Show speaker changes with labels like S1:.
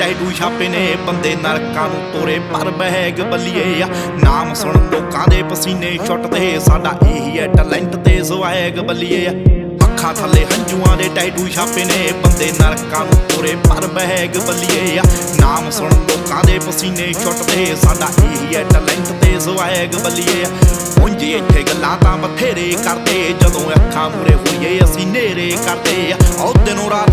S1: tattoo ਛਾਪੇ ਨੇ ਬੰਦੇ ਨਰਕਾਂ ਨੂੰ ਤੋਰੇ ਪਰ ਬਹਿਗ ਬੱਲੀਏ ਆ ਨਾਮ ਸੁਣ ਲੋਕਾਂ ਦੇ ਪਸੀਨੇ ਛੁੱਟਦੇ ਸਾਡਾ ਇਹੀ ਹੈ ਟੈਲੈਂਟ ਤੇ ਸਵੈਗ ਬੱਲੀਏ ਆ ਅੱਖਾਂ ਥੱਲੇ ਹੰਝੂਆਂ ਦੇ ਟੈਟੂ ਛਾਪੇ ਨੇ ਬੰਦੇ ਨਰਕਾਂ ਨੂੰ ਤੋਰੇ ਪਰ ਬਹਿਗ ਬੱਲੀਏ ਆ ਨਾਮ ਸੁਣ ਲੋਕਾਂ ਦੇ ਪਸੀਨੇ ਛੁੱਟਦੇ ਸਾਡਾ ਇਹੀ ਹੈ ਟੈਲੈਂਟ ਤੇ ਸਵੈਗ ਬੱਲੀਏ ਉਂਝ ਇੱਥੇ ਗੱਲਾਂ ਤਾਂ ਬਥੇਰੇ ਕਰਦੇ ਜਦੋਂ ਅੱਖਾਂ ਮੂਰੇ ਹੋਈਏ ਅਸੀਂ ਨੇਰੇ ਕਰਦੇ ਆ ਉਹ ਦਿਨੋਂ ਰਾਤ